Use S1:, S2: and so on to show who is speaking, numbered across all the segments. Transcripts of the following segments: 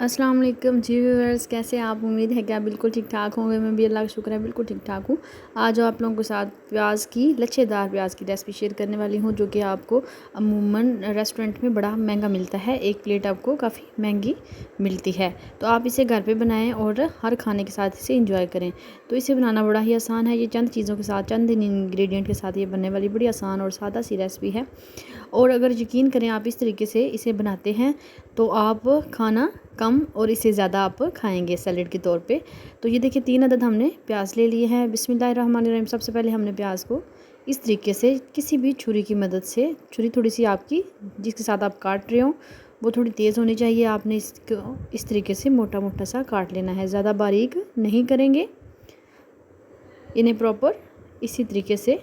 S1: अस्सलाम वालेकुम जी व्यूअर्स, कैसे आप? उम्मीद है कि आप बिल्कुल ठीक ठाक होंगे। मैं भी अल्लाह का शुक्र है बिल्कुल ठीक ठाक हूँ। आज आप लोगों के साथ प्याज की लच्छेदार प्याज की रेसिपी शेयर करने वाली हूँ, जो कि आपको अमूमन रेस्टोरेंट में बड़ा महंगा मिलता है। एक प्लेट आपको काफ़ी महंगी मिलती है, तो आप इसे घर पे बनाएं और हर खाने के साथ इसे इंजॉय करें। तो इसे बनाना बड़ा ही आसान है। ये चंद चीज़ों के साथ, चंद इंग्रेडिएंट के साथ ये बनने वाली बड़ी आसान और सादा सी रेसिपी है। और अगर यकीन करें आप इस तरीके से इसे बनाते हैं तो आप खाना कम और इससे ज़्यादा आप खाएंगे सैलेड के तौर पे। तो ये देखिए 3 अदद हमने प्याज ले लिए हैं। बिस्मिल्लाहिर्रहमानिर्रहीम। सबसे पहले हमने प्याज को इस तरीके से किसी भी छुरी की मदद से, छुरी थोड़ी सी आपकी जिसके साथ आप काट रहे हो वो थोड़ी तेज़ होनी चाहिए। आपने इसको इस तरीके से मोटा मोटा सा काट लेना है, ज़्यादा बारीक नहीं करेंगे इन्हें। प्रॉपर इसी तरीके से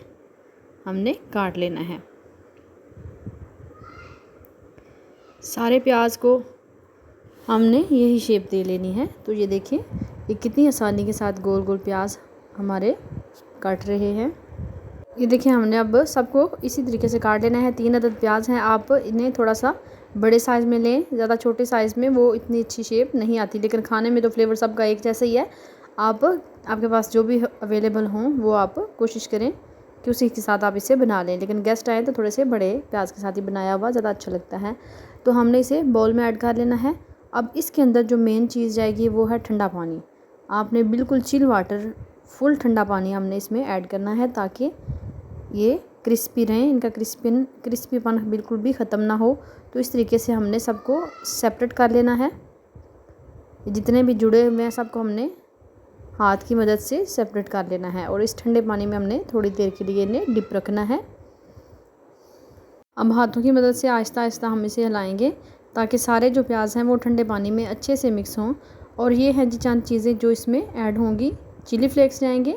S1: हमने काट लेना है। सारे प्याज को हमने यही शेप दे लेनी है। तो ये देखिए ये कितनी आसानी के साथ गोल गोल प्याज हमारे काट रहे हैं। ये देखिए हमने अब सबको इसी तरीके से काट लेना है। 3 अदद प्याज हैं। आप इन्हें थोड़ा सा बड़े साइज़ में लें, ज़्यादा छोटे साइज़ में वो इतनी अच्छी शेप नहीं आती, लेकिन खाने में तो फ्लेवर सबका एक जैसा ही है। आपके पास जो भी अवेलेबल हों वो आप कोशिश करें कि उसी के साथ आप इसे बना लें, लेकिन गेस्ट आए तो थोड़े से बड़े प्याज के साथ ही बनाया हुआ ज़्यादा अच्छा लगता है। तो हमने इसे बाउल में ऐड कर लेना है। अब इसके अंदर जो मेन चीज़ जाएगी वो है ठंडा पानी। आपने बिल्कुल चिल वाटर, फुल ठंडा पानी हमने इसमें ऐड करना है, ताकि ये क्रिस्पी रहें, इनका क्रिस्पीपन बिल्कुल भी ख़त्म ना हो। तो इस तरीके से हमने सबको सेपरेट कर लेना है। जितने भी जुड़े हुए हैं सबको हमने हाथ की मदद से सेपरेट कर लेना है, और इस ठंडे पानी में हमने थोड़ी देर के लिए इन्हें डिप रखना है। अब हाथों की मदद से आहिस्ता आहिस्ता हम इसे हिलाएंगे, ताकि सारे जो प्याज हैं वो ठंडे पानी में अच्छे से मिक्स हों। और ये हैं जी चंद चीज़ें जो इसमें ऐड होंगी। चिली फ्लेक्स जाएंगे,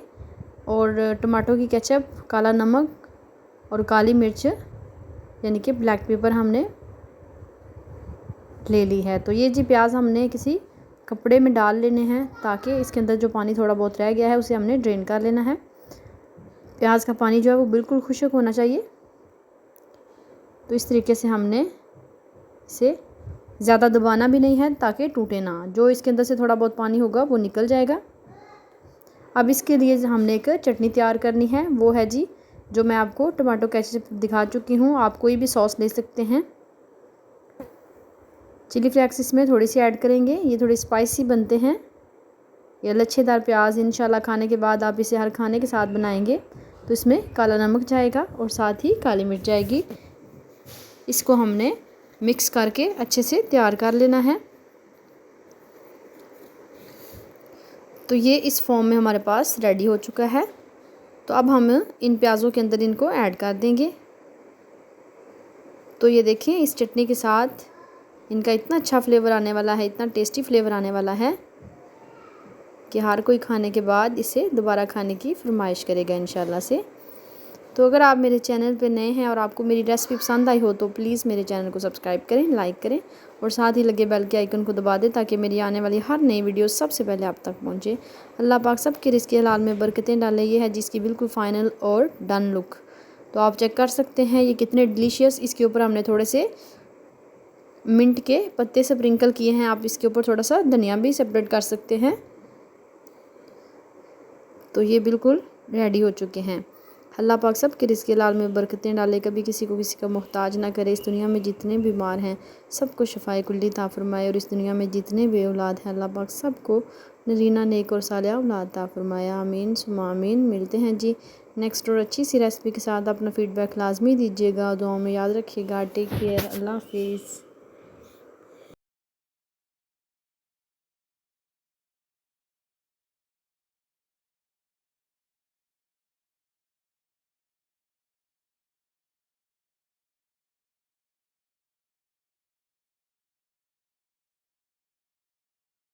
S1: और टमाटो की केचप, काला नमक और काली मिर्च यानी कि ब्लैक पेपर हमने ले ली है। तो ये जी प्याज हमने किसी कपड़े में डाल लेने हैं, ताकि इसके अंदर जो पानी थोड़ा बहुत रह गया है उसे हमने ड्रेन कर लेना है। प्याज का पानी जो है वो बिल्कुल खुश्क होना चाहिए। तो इस तरीके से हमने इसे ज़्यादा दबाना भी नहीं है ताकि टूटे ना। जो इसके अंदर से थोड़ा बहुत पानी होगा वो निकल जाएगा। अब इसके लिए हमने एक चटनी तैयार करनी है। वो है जी जो मैं आपको टमाटो केचप दिखा चुकी हूँ। आप कोई भी सॉस ले सकते हैं। चिली फ्लेक्स इसमें थोड़ी सी ऐड करेंगे, ये थोड़ी स्पाइसी बनते हैं। ये लच्छेदार प्याज इंशाल्लाह खाने के बाद आप इसे हर खाने के साथ बनाएंगे तो इसमें काला नमक जाएगा और साथ ही काली मिर्च जाएगी। इसको हमने मिक्स करके अच्छे से तैयार कर लेना है। तो ये इस फॉर्म में हमारे पास रेडी हो चुका है। तो अब हम इन प्याज़ों के अंदर इनको ऐड कर देंगे। तो ये देखें इस चटनी के साथ इनका इतना अच्छा फ्लेवर आने वाला है, इतना टेस्टी फ्लेवर आने वाला है कि हर कोई खाने के बाद इसे दोबारा खाने की फरमाइश करेगा इंशाल्लाह से। तो अगर आप मेरे चैनल पे नए हैं और आपको मेरी रेसिपी पसंद आई हो तो प्लीज़ मेरे चैनल को सब्सक्राइब करें, लाइक करें और साथ ही लगे बेल के आइकन को दबा दें, ताकि मेरी आने वाली हर नई वीडियो सबसे पहले आप तक पहुंचे। अल्लाह पाक सबके रिज़्क़ हलाल में बरकतें डालें। ये है जिसकी बिल्कुल फ़ाइनल और डन लुक। तो आप चेक कर सकते हैं ये कितने डिलीशियस। इसके ऊपर हमने थोड़े से मिंट के पत्ते स्प्रिंकल किए हैं। आप इसके ऊपर थोड़ा सा धनिया भी सेपरेट कर सकते हैं। तो ये बिल्कुल रेडी हो चुके हैं। अल्लाह पाक सब के रिज़्क़ हलाल में बरकतें डाले, कभी किसी को किसी का मोहताज ना करे। इस दुनिया में जितने बीमार हैं सबको शफाए कुल्ली अता फरमाए, और इस दुनिया में जितने बे औलाद हैं अल्लाह पाक सबको नरीना नेक और सालिहा औलाद अता फरमाए। आमीन सुम्मा आमीन। मिलते हैं जी नेक्स्ट और अच्छी सी रेसिपी के साथ। अपना फ़ीडबैक लाजमी दीजिएगा, दुआओं में याद रखिएगा। टेक केयर, अल्लाह हाफिज़।